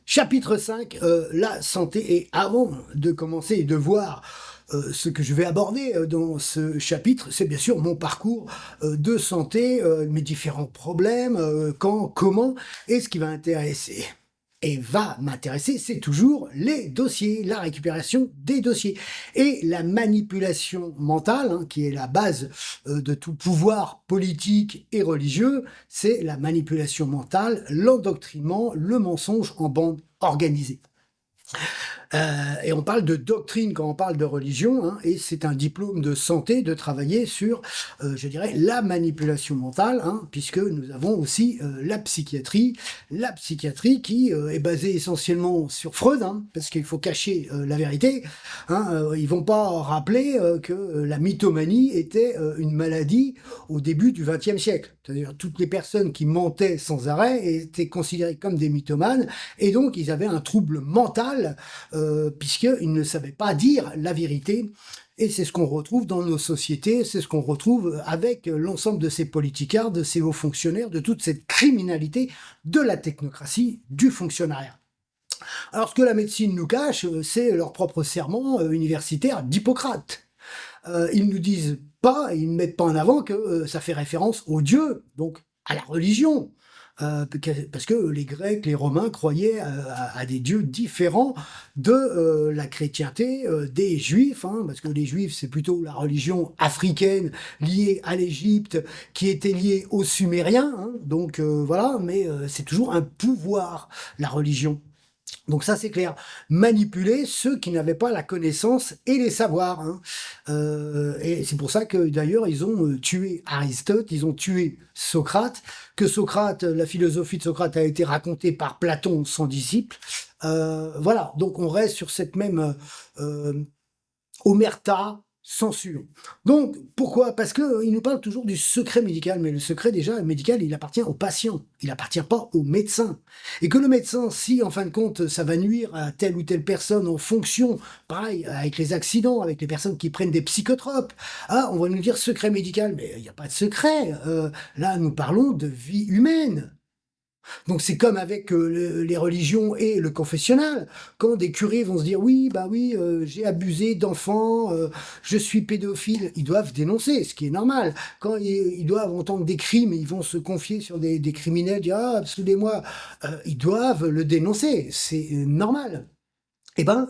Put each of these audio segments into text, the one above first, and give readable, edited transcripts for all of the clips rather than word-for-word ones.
Chapitre 5, la santé. Et avant de commencer et de voir ce que je vais aborder dans ce chapitre, c'est bien sûr mon parcours de santé, mes différents problèmes, quand, comment, et ce qui va intéresser. Et va m'intéresser, c'est toujours les dossiers, la récupération des dossiers. Et la manipulation mentale, hein, qui est la base de tout pouvoir politique et religieux, c'est la manipulation mentale, l'endoctrinement, le mensonge en bande organisée. Et on parle de doctrine quand on parle de religion, hein, et c'est un diplôme de santé de travailler sur, je dirais, la manipulation mentale, hein, puisque nous avons aussi la psychiatrie qui est basée essentiellement sur Freud, hein, parce qu'il faut cacher la vérité. Hein, ils vont pas rappeler que la mythomanie était une maladie au début du XXe siècle. C'est-à-dire toutes les personnes qui mentaient sans arrêt étaient considérées comme des mythomanes, et donc ils avaient un trouble mental puisqu'ils ne savaient pas dire la vérité. Et c'est ce qu'on retrouve dans nos sociétés, c'est ce qu'on retrouve avec l'ensemble de ces politicards, de ces hauts fonctionnaires, de toute cette criminalité de la technocratie, du fonctionnariat. Alors ce que la médecine nous cache, c'est leur propre serment universitaire d'Hippocrate. Ils nous disent pas, ils ne mettent pas en avant que ça fait référence au Dieu, donc à la religion. Parce que les Grecs, les Romains croyaient à des dieux différents de la chrétienté des Juifs, hein, parce que les Juifs, c'est plutôt la religion africaine liée à l'Égypte, qui était liée aux Sumériens, hein, donc voilà, mais c'est toujours un pouvoir, la religion. Donc ça, c'est clair. Manipuler ceux qui n'avaient pas la connaissance et les savoirs. Hein. Et c'est pour ça que d'ailleurs, ils ont tué Aristote, ils ont tué Socrate, que Socrate, la philosophie de Socrate a été racontée par Platon, son disciple. Voilà, donc on reste sur cette même omerta, censure. Donc, pourquoi? Parce qu'il nous parle toujours du secret médical, mais le secret déjà médical, il appartient au patient, il appartient pas au médecin. Et que le médecin, si en fin de compte, ça va nuire à telle ou telle personne en fonction, pareil, avec les accidents, avec les personnes qui prennent des psychotropes, ah, on va nous dire secret médical, mais il n'y a pas de secret. Là, nous parlons de vie humaine. Donc c'est comme avec les religions et le confessionnal. Quand des curés vont se dire oui, bah oui, j'ai abusé d'enfants, je suis pédophile, ils doivent dénoncer, ce qui est normal. Quand ils doivent entendre des crimes, ils vont se confier sur des criminels, dire ah, excusez-moi, ils doivent le dénoncer, c'est normal. Eh ben,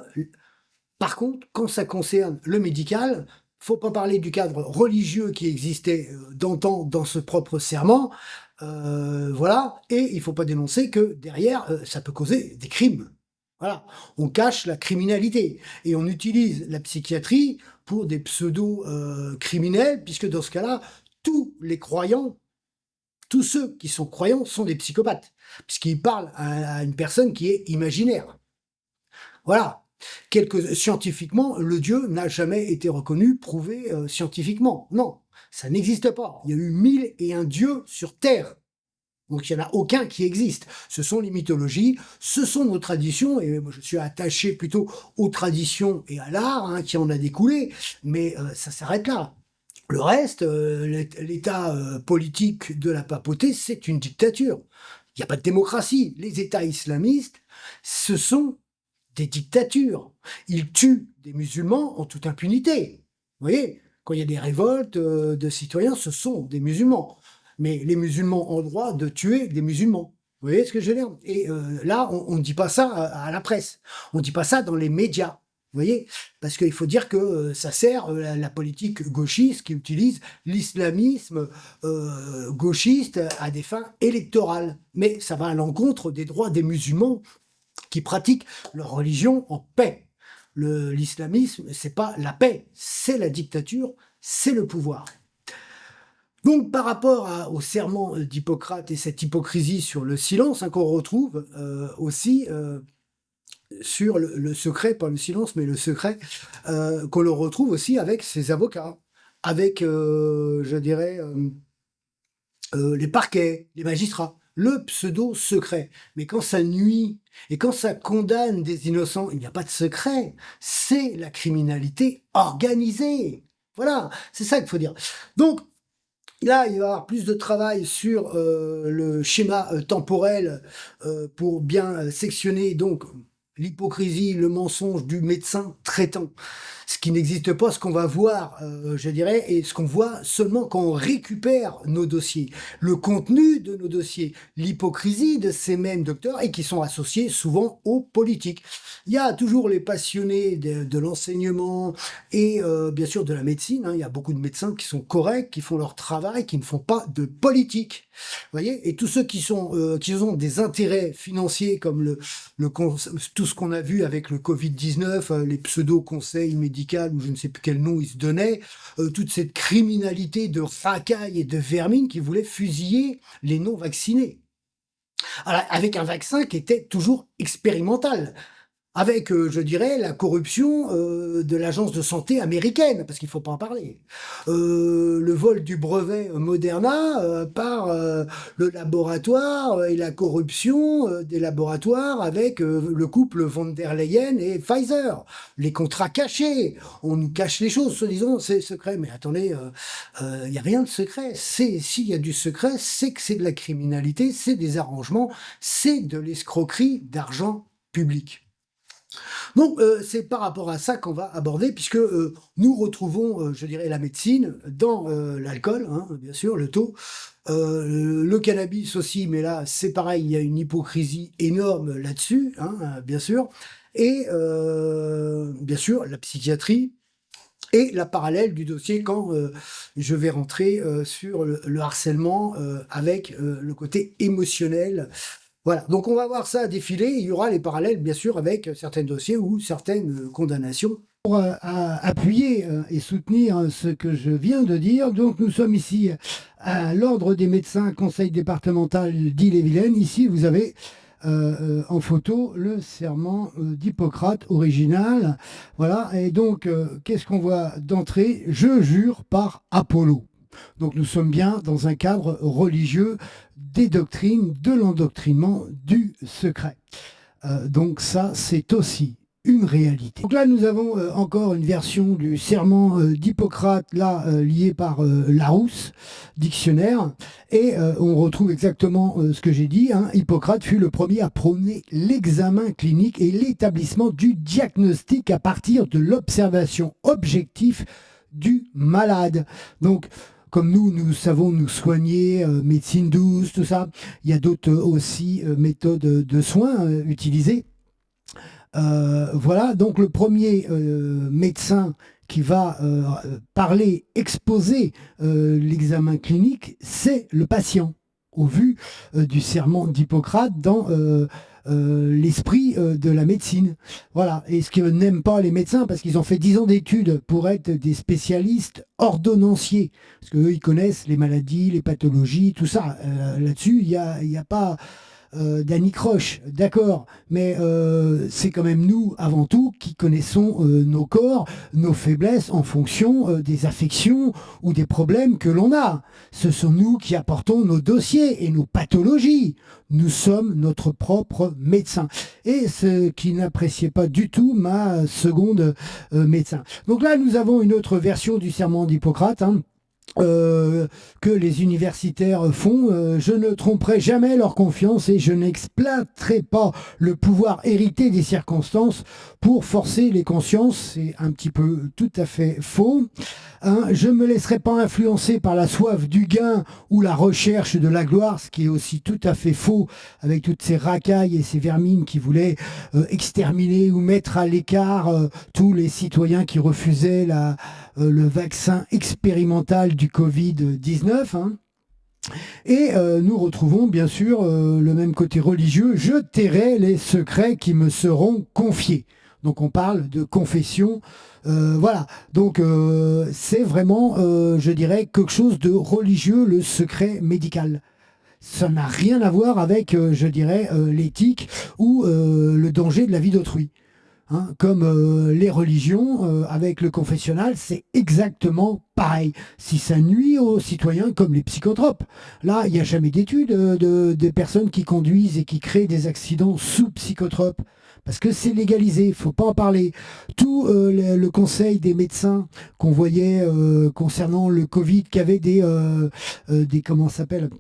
par contre, quand ça concerne le médical, faut pas parler du cadre religieux qui existait d'antan dans ce propre serment, voilà, et il faut pas dénoncer que derrière, ça peut causer des crimes. Voilà, on cache la criminalité et on utilise la psychiatrie pour des pseudo-criminels, puisque dans ce cas-là, tous les croyants, tous ceux qui sont croyants sont des psychopathes, puisqu'ils parlent à une personne qui est imaginaire. Voilà. Scientifiquement, le Dieu n'a jamais été reconnu, prouvé scientifiquement. Non, ça n'existe pas. Il y a eu 1001 dieux sur Terre. Donc il n'y en a aucun qui existe. Ce sont les mythologies, ce sont nos traditions, et moi je suis attaché plutôt aux traditions et à l'art hein, qui en a découlé, mais ça s'arrête là. Le reste, l'état politique de la papauté, c'est une dictature. Il n'y a pas de démocratie. Les États islamistes, ce sont des dictatures. Ils tuent des musulmans en toute impunité. Vous voyez, quand il y a des révoltes de citoyens, ce sont des musulmans. Mais les musulmans ont le droit de tuer des musulmans. Vous voyez ce que je veux dire? Et là, on ne dit pas ça à la presse. On ne dit pas ça dans les médias. Vous voyez? Parce qu'il faut dire que ça sert la politique gauchiste qui utilise l'islamisme gauchiste à des fins électorales. Mais ça va à l'encontre des droits des musulmans qui pratiquent leur religion en paix. L'islamisme, c'est pas la paix, c'est la dictature, c'est le pouvoir. Donc, par rapport au serment d'Hippocrate et cette hypocrisie sur le silence, hein, qu'on retrouve aussi sur le secret, pas le silence, mais le secret, qu'on le retrouve aussi avec ses avocats, avec, je dirais, les parquets, les magistrats, le pseudo-secret. Mais quand ça nuit et quand ça condamne des innocents, il n'y a pas de secret. C'est la criminalité organisée. Voilà, c'est ça qu'il faut dire. Donc, Là, il va y avoir plus de travail sur le schéma temporel pour bien sectionner donc l'hypocrisie, le mensonge du médecin traitant. Ce qui n'existe pas, ce qu'on va voir, je dirais, et ce qu'on voit seulement quand on récupère nos dossiers, le contenu de nos dossiers, l'hypocrisie de ces mêmes docteurs et qui sont associés souvent aux politiques. Il y a toujours les passionnés de l'enseignement et bien sûr de la médecine, hein. Il y a beaucoup de médecins qui sont corrects, qui font leur travail, qui ne font pas de politique. Vous voyez? Et tous ceux qui ont des intérêts financiers comme tout ce qu'on a vu avec le Covid-19, les pseudo-conseils médicaux ou je ne sais plus quel nom ils se donnaient, toute cette criminalité de racailles et de vermine qui voulait fusiller les non-vaccinés. Alors, avec un vaccin qui était toujours expérimental avec, je dirais, la corruption de l'agence de santé américaine, parce qu'il ne faut pas en parler. Le vol du brevet Moderna par le laboratoire et la corruption des laboratoires avec le couple von der Leyen et Pfizer. Les contrats cachés. On nous cache les choses, soi-disant, c'est secret. Mais attendez, il n'y a rien de secret. S'il y a du secret, c'est que c'est de la criminalité, c'est des arrangements, c'est de l'escroquerie d'argent public. Donc, c'est par rapport à ça qu'on va aborder, puisque nous retrouvons, je dirais, la médecine dans l'alcool, hein, bien sûr, le taux, le cannabis aussi, mais là, c'est pareil, il y a une hypocrisie énorme là-dessus, hein, bien sûr, et bien sûr, la psychiatrie et la parallèle du dossier quand je vais rentrer sur le harcèlement avec le côté émotionnel. Voilà, donc on va voir ça défiler. Il y aura les parallèles, bien sûr, avec certains dossiers ou certaines condamnations. Pour appuyer et soutenir ce que je viens de dire, donc nous sommes ici à l'Ordre des médecins, conseil départemental d'Ille-et-Vilaine. Ici, vous avez en photo le serment d'Hippocrate original. Voilà, et donc, qu'est-ce qu'on voit d'entrée? Je jure par Apollo. Donc nous sommes bien dans un cadre religieux des doctrines, de l'endoctrinement du secret. Donc ça, c'est aussi une réalité. Donc là, nous avons encore une version du serment d'Hippocrate, là, lié par Larousse, dictionnaire, et on retrouve exactement ce que j'ai dit, hein. Hippocrate fut le premier à prôner l'examen clinique et l'établissement du diagnostic à partir de l'observation objective du malade. Donc, comme nous savons nous soigner, médecine douce, tout ça, il y a d'autres aussi méthodes de soins utilisées. Voilà, donc le premier médecin qui va parler, exposer l'examen clinique, c'est le patient, au vu du serment d'Hippocrate dans l'esprit de la médecine. Voilà. Et ce que n'aiment pas les médecins, parce qu'ils ont fait 10 ans d'études pour être des spécialistes ordonnanciers, parce qu'eux, ils connaissent les maladies, les pathologies, tout ça. Là-dessus, il y a pas d'anicroche, d'accord, mais c'est quand même nous, avant tout, qui connaissons nos corps, nos faiblesses en fonction des affections ou des problèmes que l'on a. Ce sont nous qui apportons nos dossiers et nos pathologies. Nous sommes notre propre médecin. Et ce qui n'appréciait pas du tout ma seconde médecin. Donc là, nous avons une autre version du serment d'Hippocrate, hein, que les universitaires font. Je ne tromperai jamais leur confiance et je n'exploiterai pas le pouvoir hérité des circonstances pour forcer les consciences. C'est un petit peu tout à fait faux. Hein, je ne me laisserai pas influencer par la soif du gain ou la recherche de la gloire, ce qui est aussi tout à fait faux avec toutes ces racailles et ces vermines qui voulaient exterminer ou mettre à l'écart tous les citoyens qui refusaient le vaccin expérimental du Covid-19. Hein. Et nous retrouvons bien sûr le même côté religieux. Je tairai les secrets qui me seront confiés. Donc on parle de confession. Voilà. Donc c'est vraiment, je dirais, quelque chose de religieux, le secret médical. Ça n'a rien à voir avec, je dirais, l'éthique ou le danger de la vie d'autrui. Hein, comme les religions, avec le confessionnal, c'est exactement pareil. Si ça nuit aux citoyens, comme les psychotropes. Là, il n'y a jamais d'études de personnes qui conduisent et qui créent des accidents sous psychotropes. parce que c'est légalisé, il ne faut pas en parler. Tout le conseil des médecins qu'on voyait concernant le Covid, qui avait des comment ça s'appelle,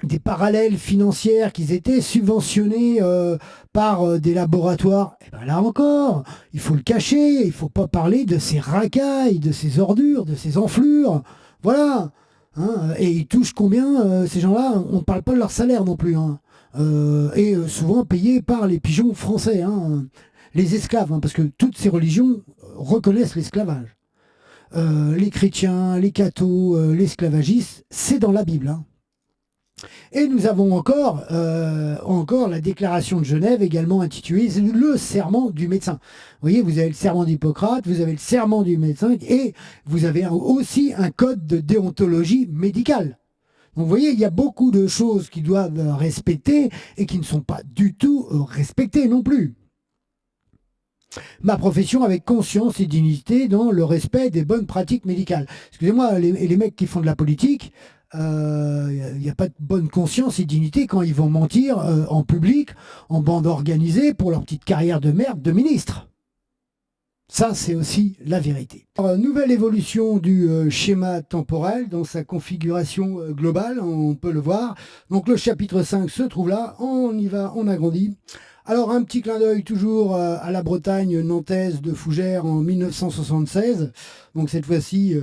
des parallèles financières qui étaient subventionnés par des laboratoires, et ben là encore, il faut le cacher, il ne faut pas parler de ces racailles, de ces ordures, de ces enflures. Voilà. Hein, et ils touchent combien ces gens-là? On ne parle pas de leur salaire non plus. Hein. Souvent payés par les pigeons français, hein, les esclaves, hein, parce que toutes ces religions reconnaissent l'esclavage. Les chrétiens, les cathos, l'esclavagisme, c'est dans la Bible. Hein. Et nous avons encore la déclaration de Genève, également intitulée le serment du médecin. Vous voyez, vous avez le serment d'Hippocrate, vous avez le serment du médecin, et vous avez aussi un code de déontologie médicale. Donc vous voyez, il y a beaucoup de choses qui doivent respecter et qui ne sont pas du tout respectées non plus. Ma profession avec conscience et dignité dans le respect des bonnes pratiques médicales. Excusez-moi, les mecs qui font de la politique, il n'y a pas de bonne conscience et dignité quand ils vont mentir en public, en bande organisée, pour leur petite carrière de merde de ministre. Ça, c'est aussi la vérité. Alors, nouvelle évolution du schéma temporel dans sa configuration globale, on peut le voir. Donc le chapitre 5 se trouve là, on y va, on agrandit. Alors un petit clin d'œil toujours à la Bretagne nantaise de Fougères en 1976. Donc cette fois-ci,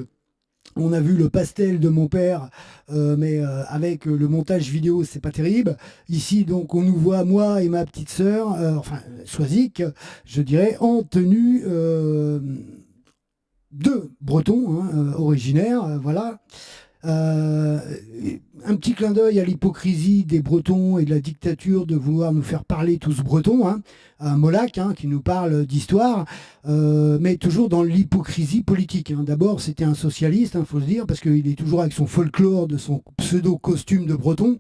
on a vu le pastel de mon père, mais avec le montage vidéo, c'est pas terrible. Ici, donc, on nous voit, moi et ma petite sœur, enfin, Soisic, je dirais, en tenue de Breton, hein, originaire, voilà. Un petit clin d'œil à l'hypocrisie des Bretons et de la dictature de vouloir nous faire parler tous bretons, hein, à Molac, hein, qui nous parle d'histoire, mais toujours dans l'hypocrisie politique. Hein. D'abord, c'était un socialiste, il faut se dire, parce qu'il est toujours avec son folklore de son pseudo-costume de breton.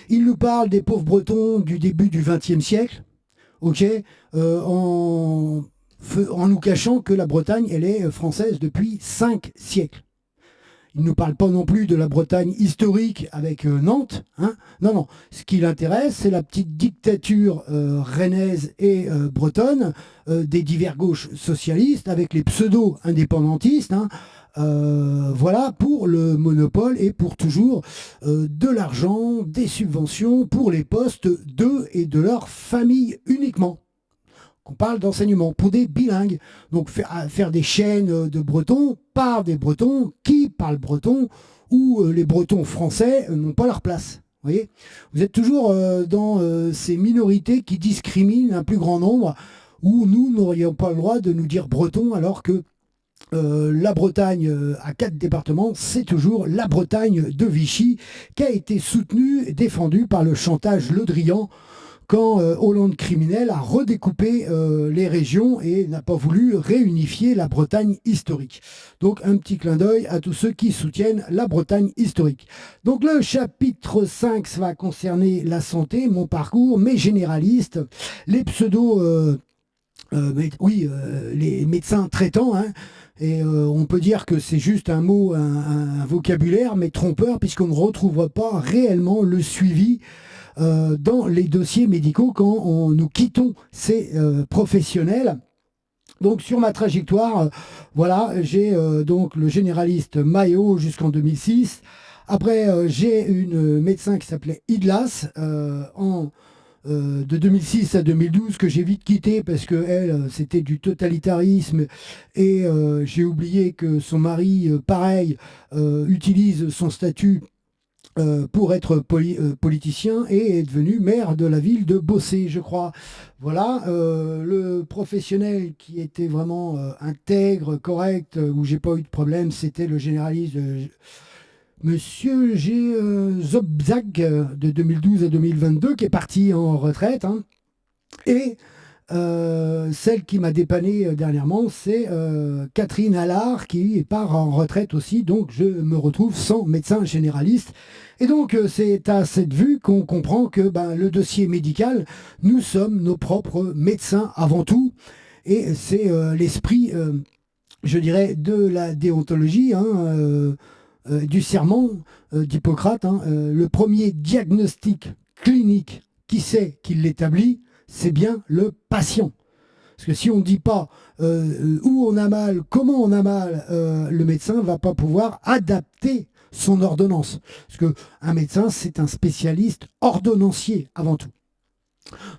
Il nous parle des pauvres Bretons du début du XXe siècle, ok, en nous cachant que la Bretagne, elle est française depuis 5 siècles. Il ne nous parle pas non plus de la Bretagne historique avec Nantes. Hein. Non, non. Ce qui l'intéresse, c'est la petite dictature rennaise et bretonne des divers gauches socialistes avec les pseudo-indépendantistes. Hein. Voilà, pour le monopole et pour toujours de l'argent, des subventions pour les postes d'eux et de leur famille uniquement. On parle d'enseignement pour des bilingues. Donc faire des chaînes de bretons par des bretons qui parlent breton, où les bretons français n'ont pas leur place. Vous voyez, vous êtes toujours dans ces minorités qui discriminent un plus grand nombre, où nous n'aurions pas le droit de nous dire breton, alors que la Bretagne à 4 départements, c'est toujours la Bretagne de Vichy, qui a été soutenue et défendue par le chantage Le Drian, quand Hollande criminel a redécoupé les régions et n'a pas voulu réunifier la Bretagne historique. Donc un petit clin d'œil à tous ceux qui soutiennent la Bretagne historique. Donc le chapitre 5 ça va concerner la santé, mon parcours, mes généralistes, les les médecins traitants, hein. Et on peut dire que c'est juste un mot, un vocabulaire, mais trompeur, puisqu'on ne retrouve pas réellement le suivi dans les dossiers médicaux quand nous quittons ces professionnels. Donc sur ma trajectoire, voilà, j'ai donc le généraliste Mayo jusqu'en 2006. Après, j'ai une médecin qui s'appelait Idlas de 2006 à 2012 que j'ai vite quitté parce que elle, c'était du totalitarisme et j'ai oublié que son mari, pareil, utilise son statut pour être politicien et est devenu maire de la ville de Bossé, je crois. Voilà, le professionnel qui était vraiment intègre, correct, où j'ai pas eu de problème, c'était le généraliste Monsieur G. Zobzag de 2012 à 2022, qui est parti en retraite. Hein. Et celle qui m'a dépanné dernièrement, c'est Catherine Allard, qui part en retraite aussi. Donc je me retrouve sans médecin généraliste. Et donc c'est à cette vue qu'on comprend que le dossier médical, nous sommes nos propres médecins avant tout. Et c'est l'esprit, je dirais, de la déontologie, hein, du serment d'Hippocrate. Hein, le premier diagnostic clinique, qui c'est qui l'établit? c'est bien le patient. Parce que si on ne dit pas où on a mal, comment on a mal, le médecin ne va pas pouvoir adapter son ordonnance. Parce qu'un médecin, c'est un spécialiste ordonnancier avant tout.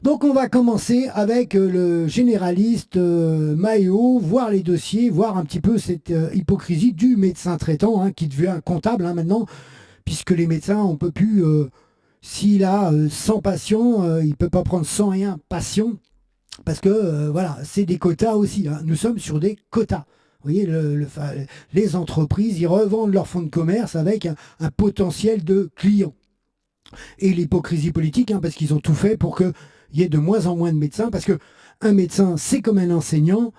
Donc on va commencer avec le généraliste Maéo, voir les dossiers, voir un petit peu cette hypocrisie du médecin traitant, qui devient comptable maintenant, puisque les médecins, on ne peut plus, s'il a 100 patients, il ne peut pas prendre 101 patients, parce que voilà, c'est des quotas aussi. Nous sommes sur des quotas. Vous voyez, les entreprises, ils revendent leur fonds de commerce avec un potentiel de clients. Et l'hypocrisie politique, parce qu'ils ont tout fait pour qu'il y ait de moins en moins de médecins, parce qu'un médecin, c'est comme un enseignant,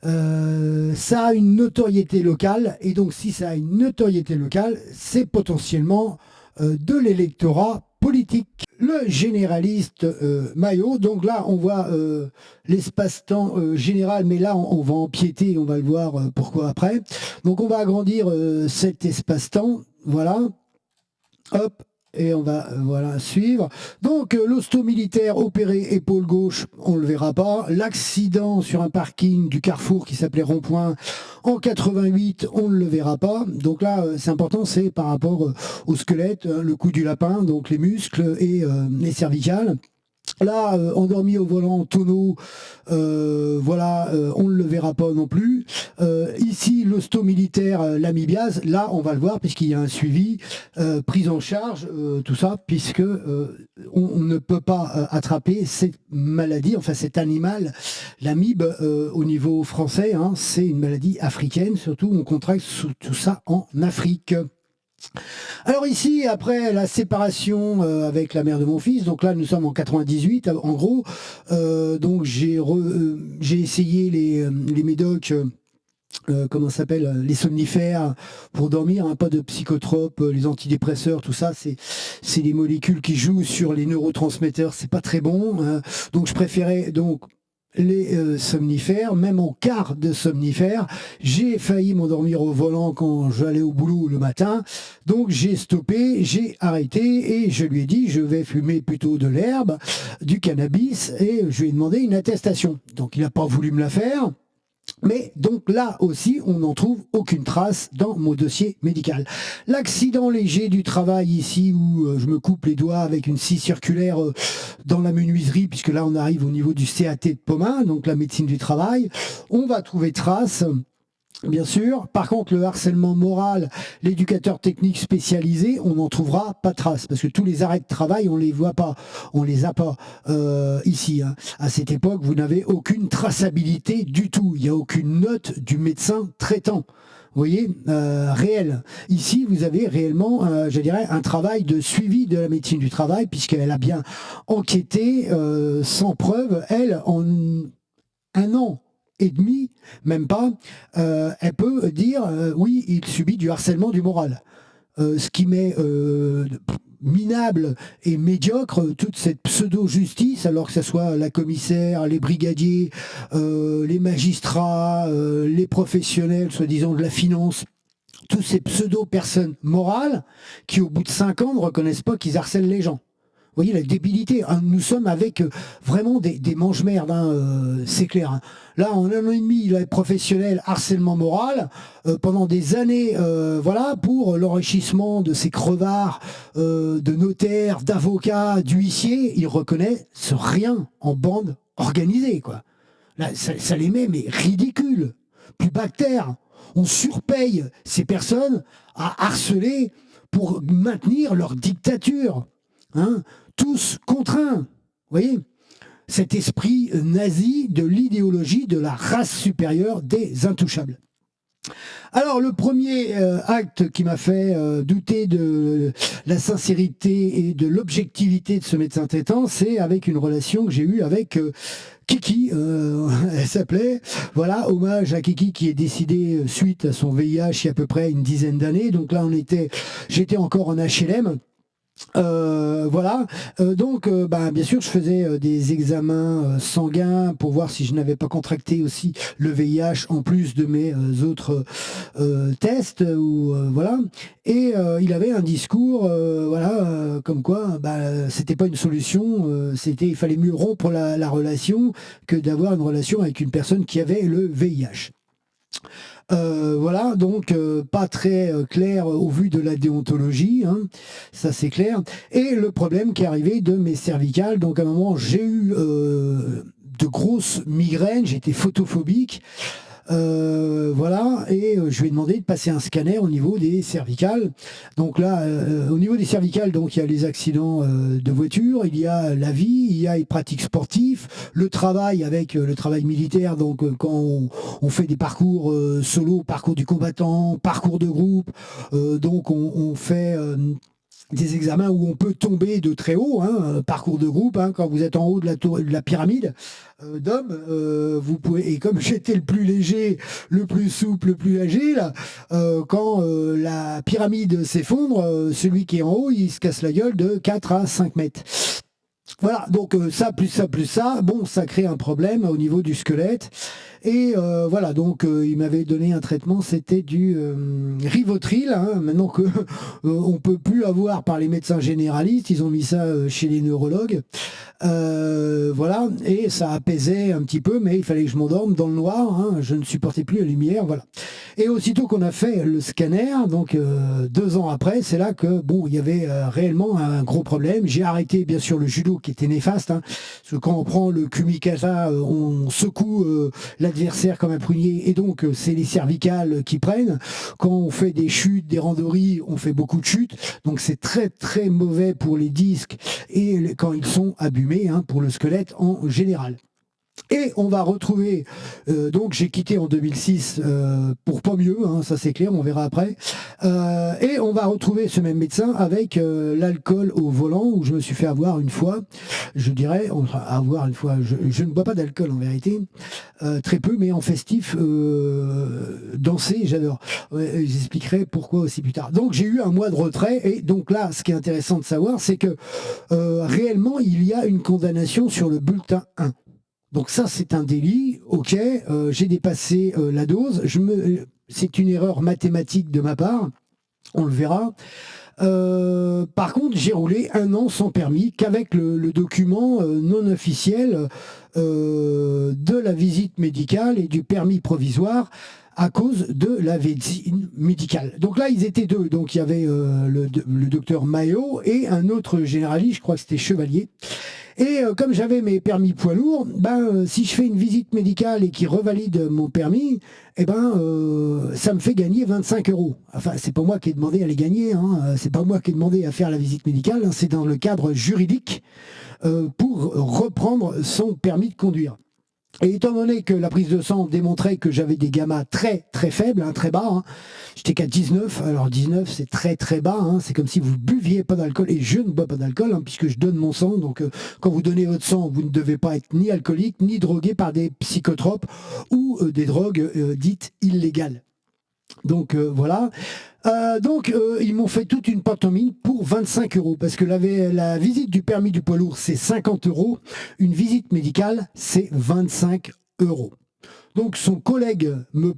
ça a une notoriété locale, et donc si ça a une notoriété locale, c'est potentiellement de l'électorat politique. Le généraliste Maillot, donc là on voit l'espace-temps général, mais là on va empiéter, on va le voir pourquoi après. Donc on va agrandir cet espace-temps, voilà, hop, et on va voilà suivre. Donc l'hosto militaire opéré épaule gauche, on le verra pas. L'accident sur un parking du Carrefour qui s'appelait Rond-Point en 88, on ne le verra pas. Donc là, c'est important, c'est par rapport au squelette, le cou du lapin, donc les muscles et les cervicales. Là, endormi au volant, tonneau, voilà, on ne le verra pas non plus. Ici, l'hosto militaire, l'amibiase, là, on va le voir puisqu'il y a un suivi, prise en charge, tout ça, puisque on ne peut pas attraper cette maladie, enfin cet animal, l'amibe, au niveau français, c'est une maladie africaine, surtout on contracte tout ça en Afrique. Alors ici, après la séparation avec la mère de mon fils, donc là nous sommes en 98 en gros, donc j'ai essayé les médocs, comment ça s'appelle, les somnifères pour dormir, pas de psychotropes, les antidépresseurs, tout ça, c'est des molécules qui jouent sur les neurotransmetteurs, c'est pas très bon, donc je préférais donc les somnifères, même en quart de somnifères. J'ai failli m'endormir au volant quand j'allais au boulot le matin, donc j'ai stoppé, j'ai arrêté et je lui ai dit je vais fumer plutôt de l'herbe, du cannabis, et je lui ai demandé une attestation. Donc il n'a pas voulu me la faire. Mais donc là aussi, on n'en trouve aucune trace dans mon dossier médical. L'accident léger du travail ici, où je me coupe les doigts avec une scie circulaire dans la menuiserie, puisque là on arrive au niveau du CAT de Pomain, donc la médecine du travail, on va trouver trace. Bien sûr. Par contre, le harcèlement moral, l'éducateur technique spécialisé, on n'en trouvera pas trace. Parce que tous les arrêts de travail, on les voit pas. On les a pas ici. À cette époque, vous n'avez aucune traçabilité du tout. Il n'y a aucune note du médecin traitant. Vous voyez, réel. Ici, vous avez réellement, je dirais, un travail de suivi de la médecine du travail, puisqu'elle a bien enquêté sans preuve, elle, en un an et demi, même pas, elle peut dire oui, il subit du harcèlement du moral. Ce qui met minable et médiocre toute cette pseudo-justice, alors que ce soit la commissaire, les brigadiers, les magistrats, les professionnels, soi-disant de la finance, tous ces pseudo-personnes morales qui, au bout de 5 ans, ne reconnaissent pas qu'ils harcèlent les gens. Vous voyez la débilité, nous sommes avec vraiment des mange-merdes, c'est clair. Là, en un an et demi, il est professionnel, harcèlement moral, pendant des années, voilà, pour l'enrichissement de ces crevards, de notaires, d'avocats, d'huissiers, ils reconnaissent rien en bande organisée, quoi. Là, ça les met, mais ridicule, plus bactère. On surpaye ces personnes à harceler pour maintenir leur dictature. Tous contraints. Vous voyez, cet esprit nazi de l'idéologie de la race supérieure des intouchables. Alors, le premier acte qui m'a fait douter de la sincérité et de l'objectivité de ce médecin traitant, c'est avec une relation que j'ai eue avec Kiki, elle s'appelait, voilà, hommage à Kiki qui est décédé suite à son VIH il y a à peu près une dizaine d'années. Donc là, j'étais encore en HLM. Voilà. Donc, bien sûr, je faisais des examens sanguins pour voir si je n'avais pas contracté aussi le VIH en plus de mes autres tests. Voilà. Et il avait un discours, comme quoi, c'était pas une solution. Il fallait mieux rompre la relation que d'avoir une relation avec une personne qui avait le VIH. Voilà, donc pas très clair au vu de la déontologie, hein, ça c'est clair. Et le problème qui est arrivé de mes cervicales, donc à un moment j'ai eu de grosses migraines, j'étais photophobique. Voilà, et je lui ai demandé de passer un scanner au niveau des cervicales. Donc là, au niveau des cervicales, donc il y a les accidents de voiture, il y a la vie, il y a les pratiques sportives, le travail avec le travail militaire. Donc quand on fait des parcours solo, parcours du combattant, parcours de groupe, donc on fait des examens où on peut tomber de très haut, hein, parcours de groupe, hein, quand vous êtes en haut de la pyramide d'hommes, vous pouvez, et comme j'étais le plus léger, le plus souple, le plus agile, quand la pyramide s'effondre, celui qui est en haut, il se casse la gueule de 4 à 5 mètres. Voilà, donc ça, plus ça, plus ça, bon, ça crée un problème au niveau du squelette. Et voilà, donc il m'avait donné un traitement, c'était du Rivotril, hein, maintenant que on peut plus avoir par les médecins généralistes, ils ont mis ça chez les neurologues. Voilà, et ça apaisait un petit peu, mais il fallait que je m'endorme dans le noir, hein, je ne supportais plus la lumière, voilà. Et aussitôt qu'on a fait le scanner, donc 2 ans après, c'est là que bon, il y avait réellement un gros problème. J'ai arrêté bien sûr le judo qui était néfaste, hein, parce que quand on prend le kumikata, on secoue l'adversaire comme un prunier, et donc c'est les cervicales qui prennent. Quand on fait des chutes, des randonnées, on fait beaucoup de chutes, donc c'est très très mauvais pour les disques et quand ils sont abîmés, hein, pour le squelette en général. Et on va retrouver, donc j'ai quitté en 2006 pour pas mieux, hein, ça c'est clair, on verra après. Et on va retrouver ce même médecin avec l'alcool au volant, où je me suis fait avoir une fois, je dirais, enfin, avoir une fois, je ne bois pas d'alcool en vérité, très peu, mais en festif, danser, j'adore. J'expliquerai pourquoi aussi plus tard. Donc j'ai eu un mois de retrait, et donc là, ce qui est intéressant de savoir, c'est que réellement, il y a une condamnation sur le bulletin 1. Donc ça, c'est un délit, ok, j'ai dépassé la dose, c'est une erreur mathématique de ma part, on le verra. Par contre, j'ai roulé 1 an sans permis, qu'avec le document non officiel de la visite médicale et du permis provisoire à cause de la visite médicale. Donc là, ils étaient 2, donc il y avait le docteur Maillot et un autre généraliste, je crois que c'était Chevalier. Et comme j'avais mes permis poids lourds, si je fais une visite médicale et qu'ils revalident mon permis, ça me fait gagner 25 euros. Enfin, c'est pas moi qui ai demandé à les gagner, hein, c'est pas moi qui ai demandé à faire la visite médicale, hein, c'est dans le cadre juridique pour reprendre son permis de conduire. Et étant donné que la prise de sang démontrait que j'avais des gammas très très faibles, hein, très bas, hein, j'étais qu'à 19, alors 19 c'est très très bas, hein, c'est comme si vous buviez pas d'alcool, et je ne bois pas d'alcool, hein, puisque je donne mon sang, donc quand vous donnez votre sang, vous ne devez pas être ni alcoolique, ni drogué par des psychotropes ou des drogues dites illégales. Donc voilà. Ils m'ont fait toute une pantomime pour 25 euros, parce que la visite du permis du poids lourd, c'est 50 euros. Une visite médicale, c'est 25 euros. Donc son collègue me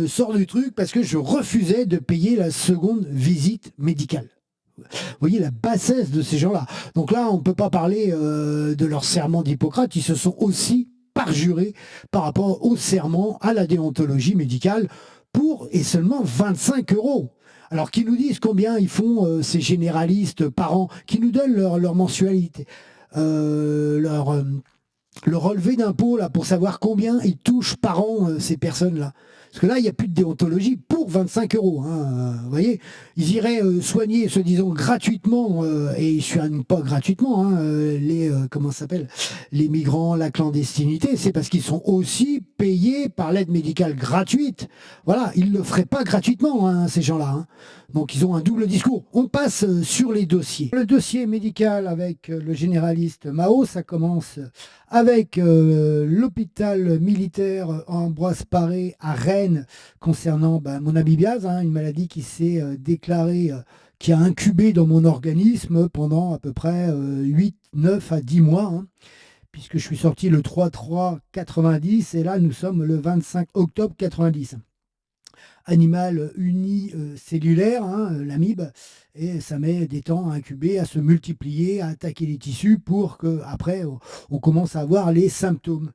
sort du truc parce que je refusais de payer la seconde visite médicale. Vous voyez la bassesse de ces gens-là. Donc là, on ne peut pas parler de leur serment d'Hippocrate. Ils se sont aussi parjurés par rapport au serment, à la déontologie médicale, pour et seulement 25 euros. Alors qu'ils nous disent combien ils font ces généralistes par an, qui nous donnent leur mensualité, le relevé d'impôt là, pour savoir combien ils touchent par an ces personnes-là. Parce que là, il n'y a plus de déontologie pour 25 euros. Hein, vous voyez, ils iraient soigner, se disant gratuitement, et ils ne soignent pas gratuitement, hein, comment ça s'appelle, les migrants, la clandestinité. C'est parce qu'ils sont aussi payés par l'aide médicale gratuite. Voilà, ils ne le feraient pas gratuitement, hein, ces gens-là. Hein. Donc, ils ont un double discours. On passe sur les dossiers. Le dossier médical avec le généraliste Mao, ça commence avec l'hôpital militaire Ambroise Paré à Rennes concernant mon amibiase, hein, une maladie qui s'est déclarée, qui a incubé dans mon organisme pendant à peu près 8, 9 à 10 mois, hein, puisque je suis sorti le 3-3-90 et là nous sommes le 25 octobre 90. Animal unicellulaire, hein, l'amibe, et ça met des temps à incuber, à se multiplier, à attaquer les tissus pour qu'après on commence à avoir les symptômes.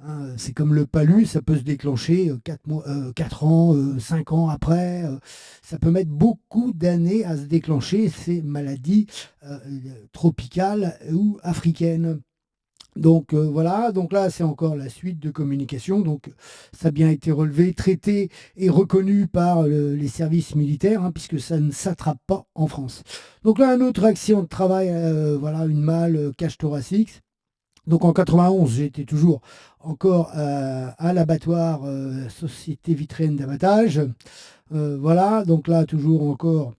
Hein. C'est comme le palu, ça peut se déclencher 4 ans, 5 ans après. Ça peut mettre beaucoup d'années à se déclencher ces maladies tropicales ou africaines. Donc voilà, donc là c'est encore la suite de communication, donc ça a bien été relevé, traité et reconnu par les services militaires, hein, puisque ça ne s'attrape pas en France. Donc là un autre accident de travail, voilà, une malle cage thoracique. Donc en 91 j'étais toujours encore à l'abattoir Société Vitraine d'Abattage. Voilà, donc là toujours encore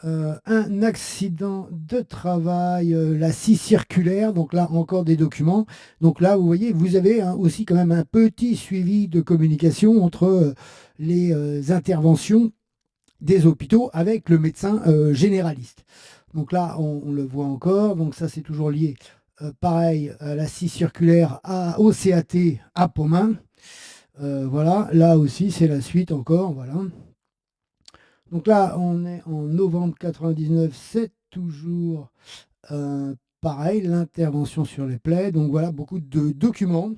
un accident de travail, la scie circulaire, donc là encore des documents. Donc là, vous voyez, vous avez aussi quand même un petit suivi de communication entre les interventions des hôpitaux avec le médecin généraliste. Donc là, on le voit encore, donc ça c'est toujours lié, pareil, à la scie circulaire au CAT à Pomain. Voilà, là aussi c'est la suite encore, voilà. Donc là, on est en novembre 99, c'est toujours pareil, l'intervention sur les plaies. Donc voilà, beaucoup de documents.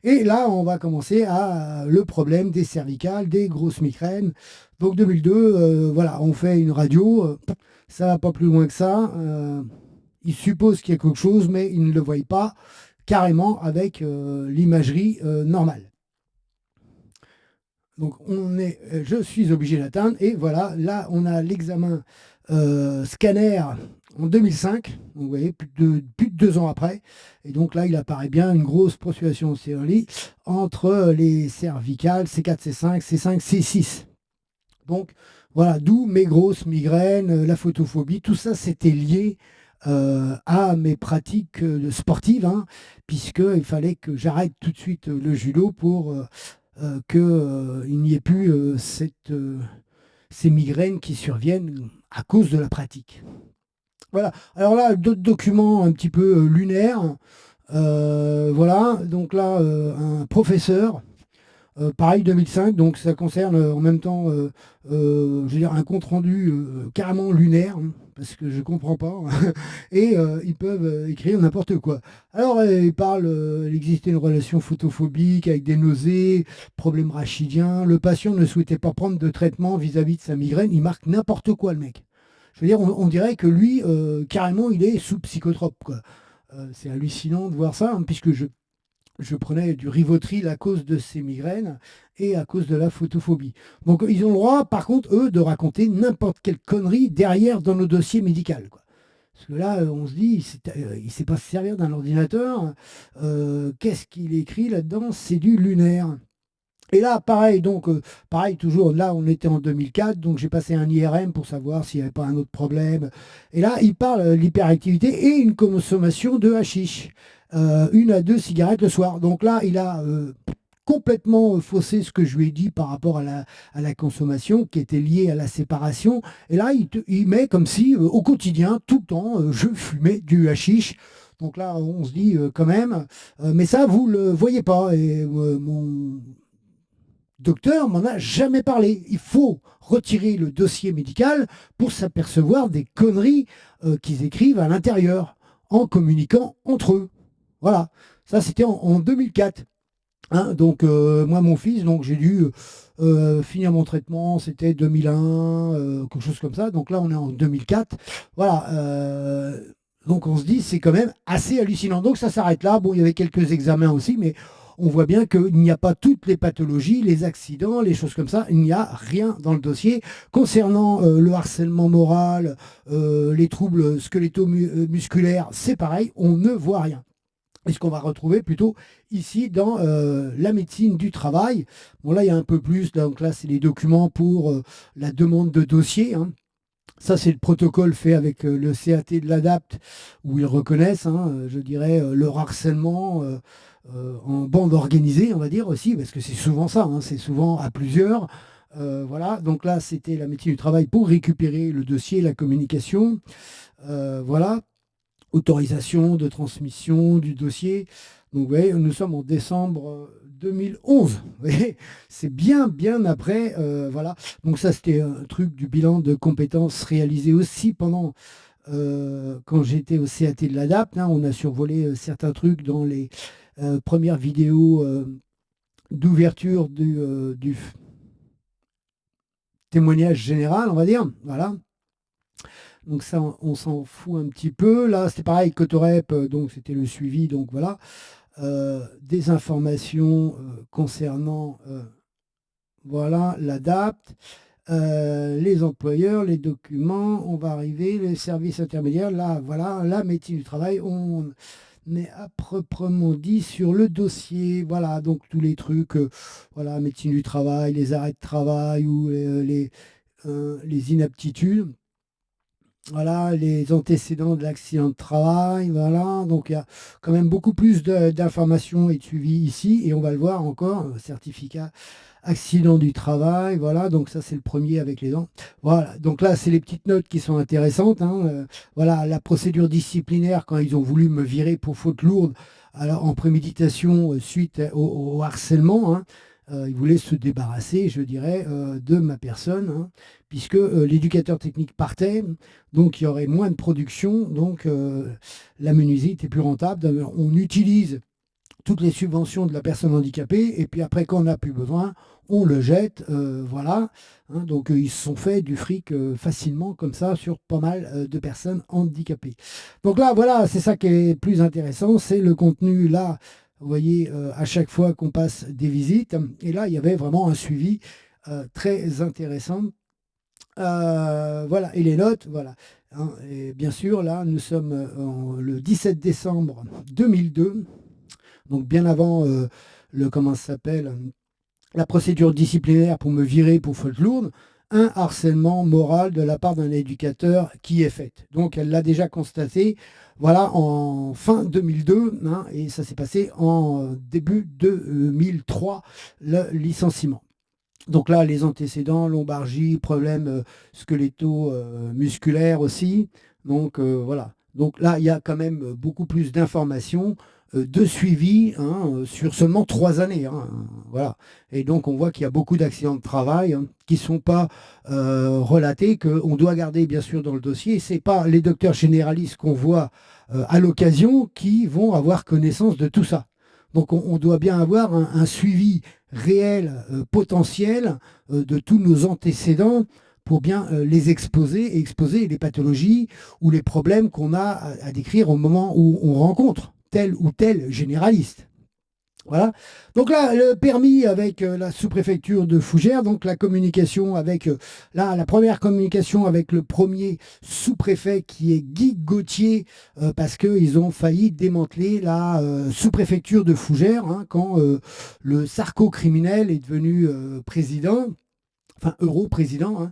Et là, on va commencer à le problème des cervicales, des grosses migraines. Donc 2002, voilà, on fait une radio. Ça va pas plus loin que ça. Ils supposent qu'il y a quelque chose, mais ils ne le voient pas carrément avec l'imagerie normale. Donc je suis obligé d'atteindre et voilà, là on a l'examen scanner en 2005, donc vous voyez, plus de 2 ans après, et donc là il apparaît bien une grosse procession cérébrale entre les cervicales C4, C5, C5, C6. Donc voilà, d'où mes grosses migraines, la photophobie, tout ça c'était lié à mes pratiques sportives, hein, puisqu'il fallait que j'arrête tout de suite le judo pour qu'il n'y ait plus ces migraines qui surviennent à cause de la pratique. Voilà. Alors là, d'autres documents un petit peu lunaires. Voilà. Donc là, un professeur. Pareil 2005, donc ça concerne en même temps je veux dire, un compte-rendu carrément lunaire, hein, parce que je ne comprends pas, et ils peuvent écrire n'importe quoi. Alors ils parlent, il existait une relation photophobique avec des nausées, problème rachidien, le patient ne souhaitait pas prendre de traitement vis-à-vis de sa migraine, il marque n'importe quoi le mec. Je veux dire, on dirait que lui, carrément, il est sous psychotrope, quoi. C'est hallucinant de voir ça, hein, puisque je prenais du Rivotril à cause de ces migraines et à cause de la photophobie. Donc ils ont le droit, par contre, eux, de raconter n'importe quelle connerie derrière dans nos dossiers médicaux, quoi. Parce que là, on se dit, il ne sait pas se servir d'un ordinateur. Qu'est-ce qu'il écrit là-dedans? C'est du lunaire. Et là, pareil, donc, pareil, toujours, là, on était en 2004, donc j'ai passé un IRM pour savoir s'il n'y avait pas un autre problème. Et là, il parle de l'hyperactivité et une consommation de hashish. 1 à 2 cigarettes le soir. Donc là, il a complètement faussé ce que je lui ai dit par rapport à la consommation qui était liée à la séparation. Et là, il met comme si, au quotidien, tout le temps, je fumais du hashish. Donc là, on se dit quand même, mais ça, vous ne le voyez pas. Et mon docteur m'en a jamais parlé. Il faut retirer le dossier médical pour s'apercevoir des conneries qu'ils écrivent à l'intérieur en communiquant entre eux. Voilà, ça c'était en 2004. Hein, donc moi, mon fils, donc j'ai dû finir mon traitement, c'était 2001, quelque chose comme ça. Donc là, on est en 2004. Voilà. Donc on se dit, c'est quand même assez hallucinant. Donc ça s'arrête là. Bon, il y avait quelques examens aussi, mais on voit bien qu'il n'y a pas toutes les pathologies, les accidents, les choses comme ça. Il n'y a rien dans le dossier. Concernant le harcèlement moral, les troubles squeletto-musculaires, c'est pareil, on ne voit rien. Et ce qu'on va retrouver plutôt ici dans la médecine du travail. Bon, là, il y a un peu plus. Donc là, c'est les documents pour la demande de dossier, hein. Ça, c'est le protocole fait avec le CAT de l'ADAPT, où ils reconnaissent, hein, je dirais, le harcèlement en bande organisée, on va dire aussi, parce que c'est souvent ça, hein, c'est souvent à plusieurs. Voilà, donc là, c'était la médecine du travail pour récupérer le dossier, la communication. Voilà, autorisation de transmission du dossier. Donc, vous voyez, nous sommes en décembre 2011. Vous voyez, c'est bien, bien après. Voilà. Donc, ça, c'était un truc du bilan de compétences réalisé aussi pendant, quand j'étais au CAT de l'ADAPT. Hein. On a survolé certains trucs dans les premières vidéos d'ouverture du témoignage général, on va dire. Voilà. Donc ça, on s'en fout un petit peu. Là, c'était pareil, Cotorep, donc c'était le suivi. Donc voilà, des informations concernant voilà, l'ADAPT, les employeurs, les documents. On va arriver, les services intermédiaires. Là, voilà, la médecine du travail. On est à proprement dit sur le dossier. Voilà, donc tous les trucs, voilà, médecine du travail, les arrêts de travail ou les inaptitudes. Voilà, les antécédents de l'accident de travail, voilà. Donc il y a quand même beaucoup plus d'informations et de suivi ici, et on va le voir encore, certificat accident du travail, voilà. Donc ça c'est le premier avec les dents. Voilà, donc là c'est les petites notes qui sont intéressantes. Hein. Voilà, la procédure disciplinaire quand ils ont voulu me virer pour faute lourde, alors en préméditation suite au harcèlement. Hein. Ils voulaient se débarrasser, je dirais, de ma personne, hein, puisque l'éducateur technique partait, donc il y aurait moins de production, donc la menuiserie était plus rentable. On utilise toutes les subventions de la personne handicapée, et puis après, quand on n'a plus besoin, on le jette, voilà. Hein. Donc ils se sont fait du fric facilement, comme ça, sur pas mal de personnes handicapées. Donc là, voilà, c'est ça qui est plus intéressant, c'est le contenu là. Vous voyez, à chaque fois qu'on passe des visites, et là, il y avait vraiment un suivi très intéressant. Voilà, et les notes, voilà. Hein, et bien sûr, là, nous sommes le 17 décembre 2002, donc bien avant comment ça s'appelle, la procédure disciplinaire pour me virer pour faute lourde, un harcèlement moral de la part d'un éducateur qui est fait. Donc elle l'a déjà constaté, voilà, en fin 2002, hein, et ça s'est passé en début 2003, le licenciement. Donc là, les antécédents, lombalgie, problèmes squeletto-musculaires aussi. Donc voilà. Donc là, il y a quand même beaucoup plus d'informations, de suivi, hein, sur seulement 3 années. Hein, voilà. Et donc on voit qu'il y a beaucoup d'accidents de travail, hein, qui ne sont pas relatés, qu'on doit garder bien sûr dans le dossier. Ce n'est pas les docteurs généralistes qu'on voit à l'occasion qui vont avoir connaissance de tout ça. Donc on doit bien avoir un suivi réel, potentiel de tous nos antécédents pour bien les exposer et exposer les pathologies ou les problèmes qu'on a à décrire au moment où on rencontre tel ou tel généraliste. Voilà. Donc là, le permis avec la sous-préfecture de Fougères, donc la communication avec, la première communication avec le premier sous-préfet qui est Guy Gauthier, parce qu'ils ont failli démanteler la sous-préfecture de Fougères, hein, quand le sarco-criminel est devenu président. Enfin, euro-président. Hein.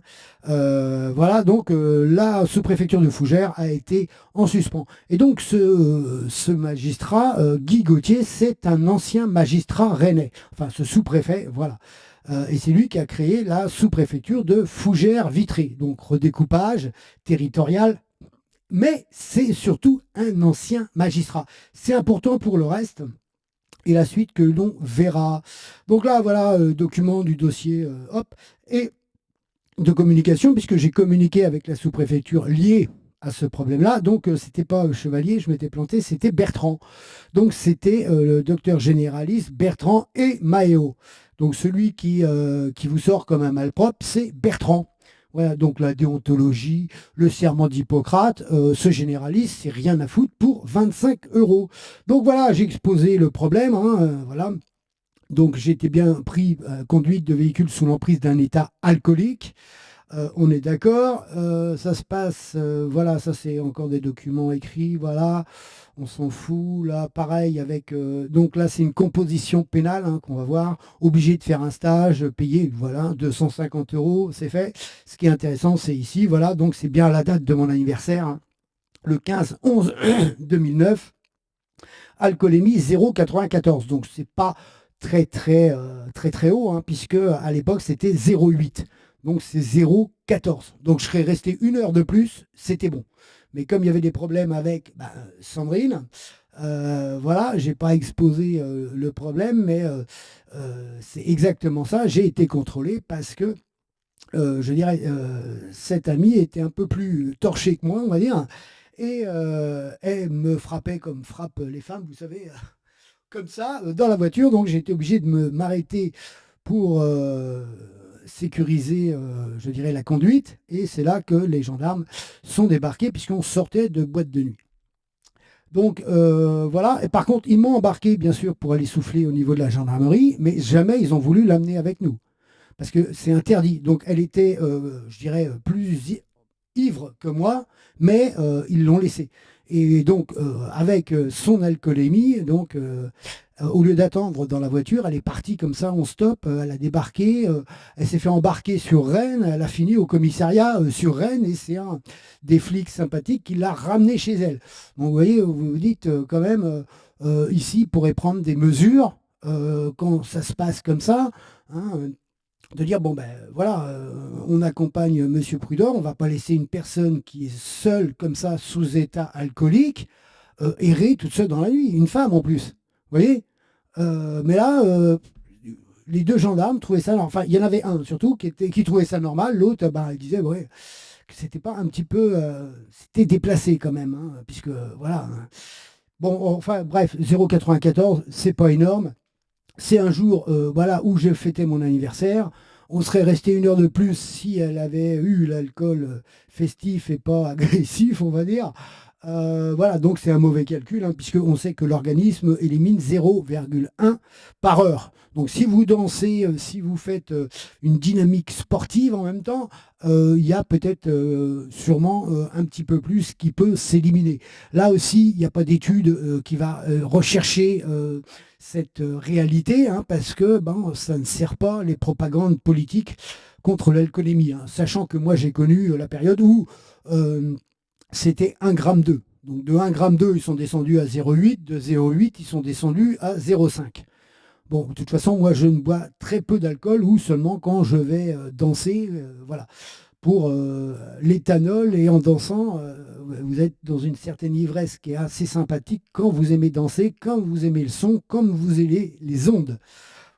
Voilà, donc la sous-préfecture de Fougères a été en suspens. Et donc ce magistrat, Guy Gauthier, c'est un ancien magistrat rennais. Enfin, ce sous-préfet, voilà. Et c'est lui qui a créé la sous-préfecture de Fougères-Vitré. Donc redécoupage territorial. Mais c'est surtout un ancien magistrat. C'est important pour le reste. Et la suite que l'on verra. Donc là, voilà, document du dossier, hop, et de communication, puisque j'ai communiqué avec la sous-préfecture liée à ce problème-là. Donc, c'était pas Chevalier, je m'étais planté, c'était Bertrand. Donc, c'était le docteur généraliste Bertrand et Maéo. Donc, celui qui vous sort comme un malpropre, c'est Bertrand. Voilà, donc la déontologie, le serment d'Hippocrate, ce généraliste, c'est rien à foutre pour 25 €. Donc voilà, j'ai exposé le problème. Hein, voilà. Donc j'étais bien pris conduite de véhicule sous l'emprise d'un état alcoolique. On est d'accord. Ça se passe, voilà, ça c'est encore des documents écrits, voilà. On s'en fout. Là, pareil avec. Donc là, c'est une composition pénale, hein, qu'on va voir. Obligé de faire un stage, payé, voilà, 250 €, c'est fait. Ce qui est intéressant, c'est ici, voilà. Donc c'est bien la date de mon anniversaire, hein, le 15-11-2009. Alcoolémie 0,94. Donc c'est pas très haut, hein, puisque à l'époque c'était 0,8. Donc c'est 0,14. Donc je serais resté 1 heure de plus, c'était bon. Mais comme il y avait des problèmes avec Sandrine, voilà, j'ai pas exposé le problème, mais c'est exactement ça. J'ai été contrôlé parce que, je dirais, cette amie était un peu plus torchée que moi, on va dire, et elle me frappait comme frappent les femmes, vous savez, comme ça, dans la voiture. Donc j'ai été obligé de m'arrêter pour sécuriser, je dirais, la conduite. Et c'est là que les gendarmes sont débarqués, puisqu'on sortait de boîte de nuit. Donc voilà. Et par contre, ils m'ont embarqué, bien sûr, pour aller souffler au niveau de la gendarmerie, mais jamais ils ont voulu l'amener avec nous. Parce que c'est interdit. Donc elle était, je dirais, plus ivre que moi, mais ils l'ont laissé. Et donc, avec son alcoolémie, donc, au lieu d'attendre dans la voiture, elle est partie comme ça, on stop, elle a débarqué, elle s'est fait embarquer sur Rennes, elle a fini au commissariat sur Rennes, et c'est un des flics sympathiques qui l'a ramenée chez elle. Donc, vous voyez, vous vous dites quand même, ici, il pourrait prendre des mesures quand ça se passe comme ça, hein, de dire, bon ben voilà, on accompagne Monsieur Prudhomme, on ne va pas laisser une personne qui est seule comme ça, sous état alcoolique, errer toute seule dans la nuit, une femme en plus. Vous voyez. Mais là, les deux gendarmes trouvaient ça, enfin il y en avait un surtout qui trouvait ça normal, l'autre il disait ouais, que c'était pas un petit peu, c'était déplacé quand même, hein, puisque voilà. Bon, enfin bref, 0,94, c'est pas énorme. C'est un jour voilà, où je fêtais mon anniversaire. On serait resté 1 heure de plus si elle avait eu l'alcool festif et pas agressif, on va dire. Voilà, donc c'est un mauvais calcul, hein, puisqu'on sait que l'organisme élimine 0,1 par heure. Donc si vous dansez, si vous faites une dynamique sportive en même temps, il y a peut-être sûrement un petit peu plus qui peut s'éliminer. Là aussi, il n'y a pas d'étude qui va rechercher cette réalité, hein, parce que ça ne sert pas les propagandes politiques contre l'alcoolémie, hein, sachant que moi j'ai connu la période où c'était 1,2 g. Donc de 1,2 g, ils sont descendus à 0,8 g, de 0,8 ils sont descendus à 0,5 g. Bon, de toute façon, moi je ne bois très peu d'alcool ou seulement quand je vais danser, voilà. Pour l'éthanol, et en dansant, vous êtes dans une certaine ivresse qui est assez sympathique quand vous aimez danser, quand vous aimez le son, quand vous aimez les ondes.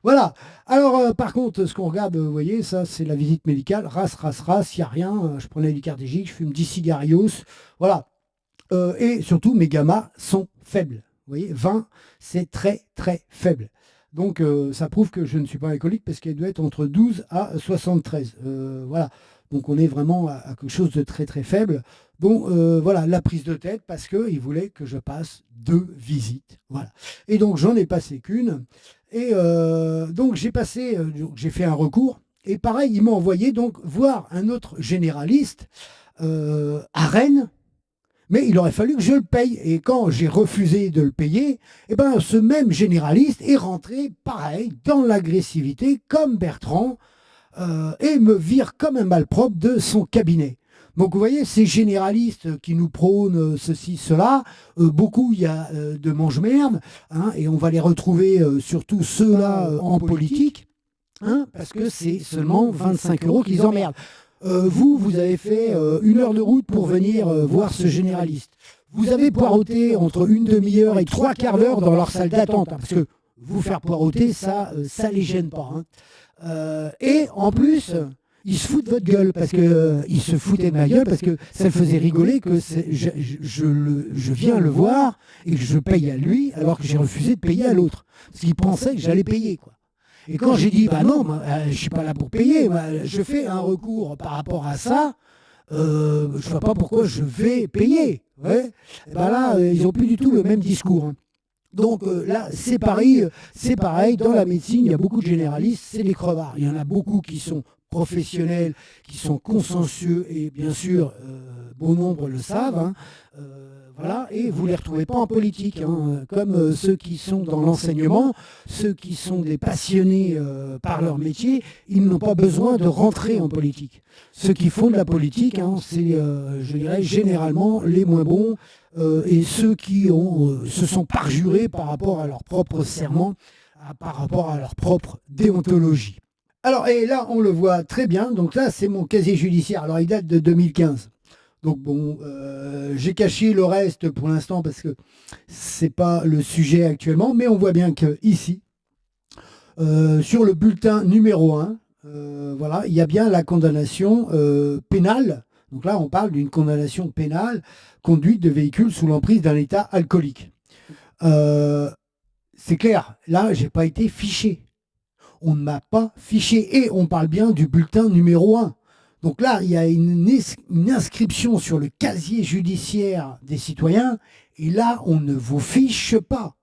Voilà. Alors, par contre, ce qu'on regarde, vous voyez, ça, c'est la visite médicale. Race, il n'y a rien. Je prenais du cardégique, je fume 10 cigarios. Voilà. Et surtout, mes gammas sont faibles. Vous voyez, 20, c'est très faible. Donc, ça prouve que je ne suis pas alcoolique parce qu'elle doit être entre 12 à 73. Voilà. Donc, on est vraiment à quelque chose de très faible. Donc, voilà, la prise de tête parce qu'ils voulaient que je passe 2 visites. Voilà. Et donc, j'en ai passé qu'une. Et donc, j'ai fait un recours. Et pareil, ils m'ont envoyé donc voir un autre généraliste à Rennes. Mais il aurait fallu que je le paye. Et quand j'ai refusé de le payer, ce même généraliste est rentré, pareil, dans l'agressivité, comme Bertrand, et me vire comme un malpropre de son cabinet. Donc vous voyez, ces généralistes qui nous prônent ceci, cela, beaucoup il y a de mange-merde, hein, et on va les retrouver surtout ceux-là en politique, hein, parce que c'est seulement 25 € qu'ils emmerdent. Vous avez fait 1 heure de route pour venir voir ce généraliste. Vous avez poireauté entre une demi-heure et 3/4 d'heure dans leur salle d'attente, hein, parce que vous faire poireauter, ça les gêne pas. Hein. Et en plus, ils se foutent de votre gueule, parce que ils se foutaient de ma gueule, parce que ça le faisait rigoler que je viens le voir et que je paye à lui, alors que j'ai refusé de payer à l'autre. Parce qu'il pensait que j'allais payer, quoi. Et quand j'ai dit, non, je ne suis pas là pour payer, je fais un recours par rapport à ça, je ne vois pas pourquoi je vais payer. Ouais. Là, ils n'ont plus du tout le même discours. Hein. Donc là, c'est pareil, dans la médecine, il y a beaucoup de généralistes, c'est des crevards. Il y en a beaucoup qui sont professionnels, qui sont consciencieux, et bien sûr, bon nombre le savent. Hein. Voilà, et vous ne les retrouvez pas en politique, hein, comme ceux qui sont dans l'enseignement, ceux qui sont des passionnés par leur métier, ils n'ont pas besoin de rentrer en politique. Ceux qui font de la politique, hein, c'est, je dirais, généralement les moins bons, et ceux qui se sont parjurés par rapport à leur propre serment par rapport à leur propre déontologie. Alors, et là, on le voit très bien. Donc là, c'est mon casier judiciaire. Alors, il date de 2015. Donc bon, j'ai caché le reste pour l'instant parce que c'est pas le sujet actuellement, mais on voit bien que ici, sur le bulletin numéro 1, voilà, il y a bien la condamnation pénale. Donc là, on parle d'une condamnation pénale, conduite de véhicule sous l'emprise d'un état alcoolique. C'est clair, là, j'ai pas été fiché. On ne m'a pas fiché. Et on parle bien du bulletin numéro 1. Donc là, il y a une inscription sur le casier judiciaire des citoyens. Et là, on ne vous fiche pas.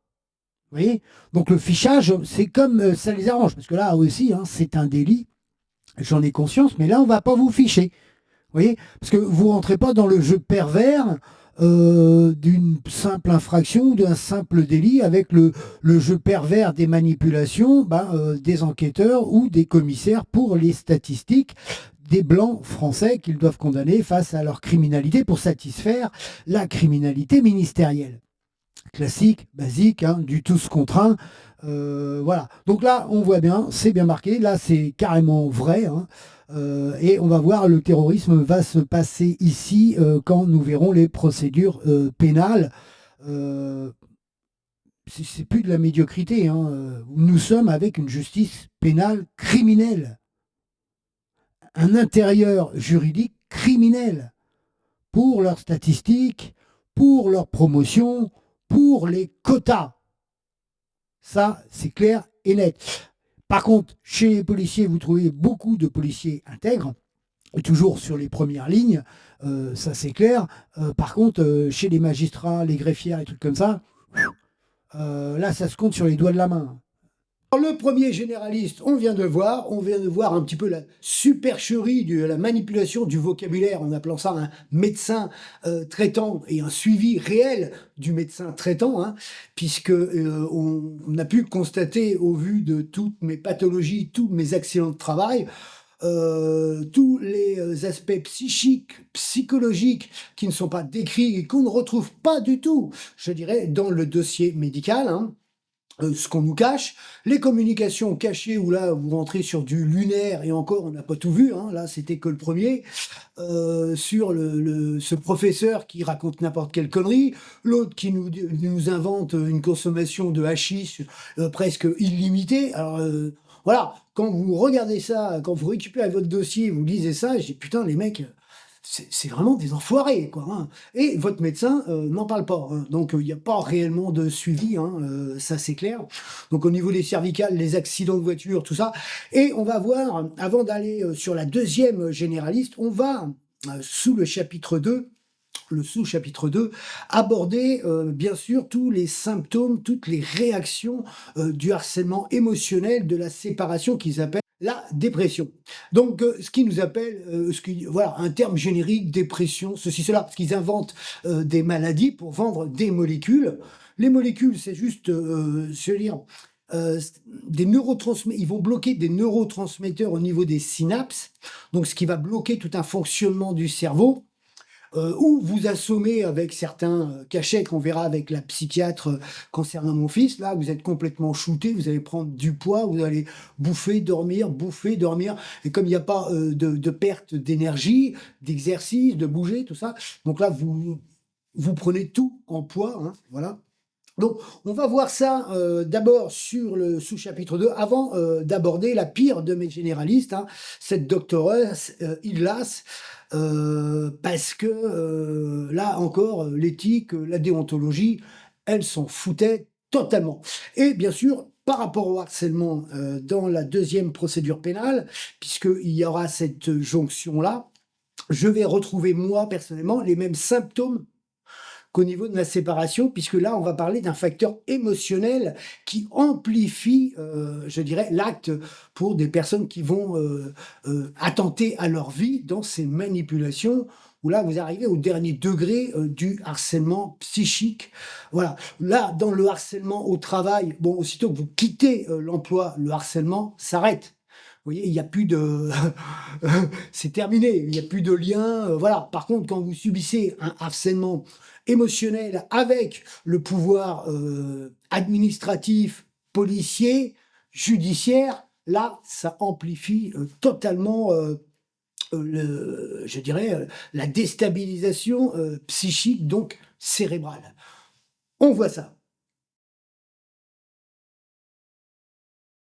Vous voyez? Donc le fichage, c'est comme ça les arrange. Parce que là aussi, hein, c'est un délit. J'en ai conscience. Mais là, on ne va pas vous ficher. Vous voyez? Parce que vous ne rentrez pas dans le jeu pervers d'une simple infraction ou d'un simple délit avec le jeu pervers des manipulations des enquêteurs ou des commissaires pour les statistiques des blancs français qu'ils doivent condamner face à leur criminalité pour satisfaire la criminalité ministérielle. Classique, basique, hein, du tous contre un. Voilà. Donc là, on voit bien, c'est bien marqué. Là, c'est carrément vrai. Hein. Et on va voir, le terrorisme va se passer ici quand nous verrons les procédures pénales. C'est plus de la médiocrité. Hein. Nous sommes avec une justice pénale criminelle. Un intérieur juridique criminel pour leurs statistiques, pour leur promotion, pour les quotas. Ça, c'est clair et net. Par contre, chez les policiers, vous trouvez beaucoup de policiers intègres, et toujours sur les premières lignes, ça c'est clair. Par contre, chez les magistrats, les greffières, les trucs comme ça, là, ça se compte sur les doigts de la main. Alors, le premier généraliste, on vient de voir un petit peu la supercherie de la manipulation du vocabulaire en appelant ça un médecin traitant et un suivi réel du médecin traitant, hein, puisque on a pu constater au vu de toutes mes pathologies, tous mes accidents de travail, tous les aspects psychiques, psychologiques qui ne sont pas décrits et qu'on ne retrouve pas du tout, je dirais, dans le dossier médical, hein. Ce qu'on nous cache, les communications cachées où là vous rentrez sur du lunaire et encore on n'a pas tout vu, hein, là c'était que le premier, sur ce professeur qui raconte n'importe quelle connerie, l'autre qui nous invente une consommation de hachis presque illimitée. Alors voilà, quand vous regardez ça, quand vous récupérez votre dossier, vous lisez ça, je dis putain les mecs, c'est vraiment des enfoirés, quoi, hein. Et votre médecin n'en parle pas, hein. Donc il n'y a pas réellement de suivi, hein, ça c'est clair. Donc au niveau des cervicales, les accidents de voiture, tout ça. Et on va voir, avant d'aller sur la deuxième généraliste, on va, sous le chapitre 2, le sous-chapitre 2, aborder bien sûr tous les symptômes, toutes les réactions du harcèlement émotionnel, de la séparation qu'ils appellent la dépression. Donc, ce qui nous appelle, voilà, un terme générique, dépression, ceci, cela, parce qu'ils inventent des maladies pour vendre des molécules. Les molécules, c'est juste, je veux dire, des neurotransmetteurs, ils vont bloquer des neurotransmetteurs au niveau des synapses, donc ce qui va bloquer tout un fonctionnement du cerveau. Ou vous assommez avec certains cachets qu'on verra avec la psychiatre concernant mon fils. Là, vous êtes complètement shooté, vous allez prendre du poids, vous allez bouffer, dormir. Et comme il n'y a pas de perte d'énergie, d'exercice, de bouger, tout ça, donc là, vous prenez tout en poids, hein, voilà. Donc, on va voir ça d'abord sur le sous-chapitre 2, avant d'aborder la pire de mes généralistes, hein, cette docteuresse Illas, parce que là encore, l'éthique, la déontologie, elles s'en foutaient totalement. Et bien sûr, par rapport au harcèlement dans la deuxième procédure pénale, puisqu'il y aura cette jonction-là, je vais retrouver moi, personnellement, les mêmes symptômes qu'au niveau de la séparation, puisque là, on va parler d'un facteur émotionnel qui amplifie, je dirais, l'acte pour des personnes qui vont attenter à leur vie dans ces manipulations, où là, vous arrivez au dernier degré du harcèlement psychique. Voilà. Là, dans le harcèlement au travail, bon, aussitôt que vous quittez l'emploi, le harcèlement s'arrête. Vous voyez, il n'y a plus de... c'est terminé, il n'y a plus de lien. Voilà. Par contre, quand vous subissez un harcèlement émotionnel avec le pouvoir administratif policier, judiciaire, là, ça amplifie totalement, je dirais, la déstabilisation psychique, donc cérébrale. On voit ça.